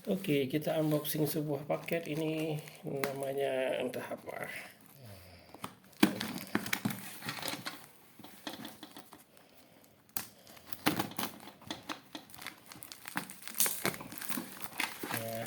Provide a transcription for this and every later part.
Oke, kita unboxing sebuah paket. Ini namanya entah apa. Ya.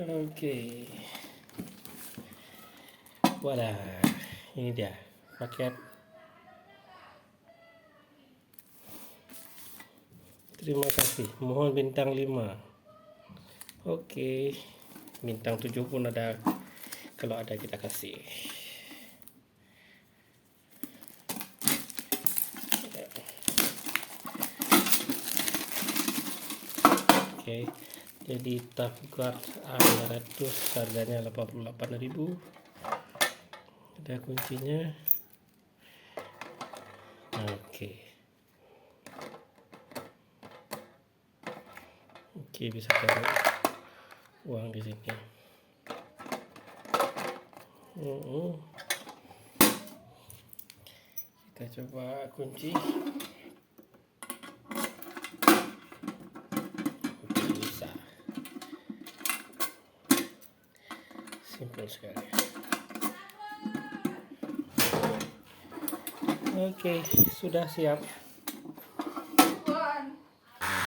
Oke, wadah, ini dia paket. Terima kasih, mohon bintang 5. Oke, bintang 7 pun ada, kalau ada kita kasih. Oke, jadi Taffware A500 harganya 88.000. Ada kuncinya. Oke, bisa taruh uang di sini. Kita coba kunci. Oke, bisa. Simpel sekali. Oke, sudah siap.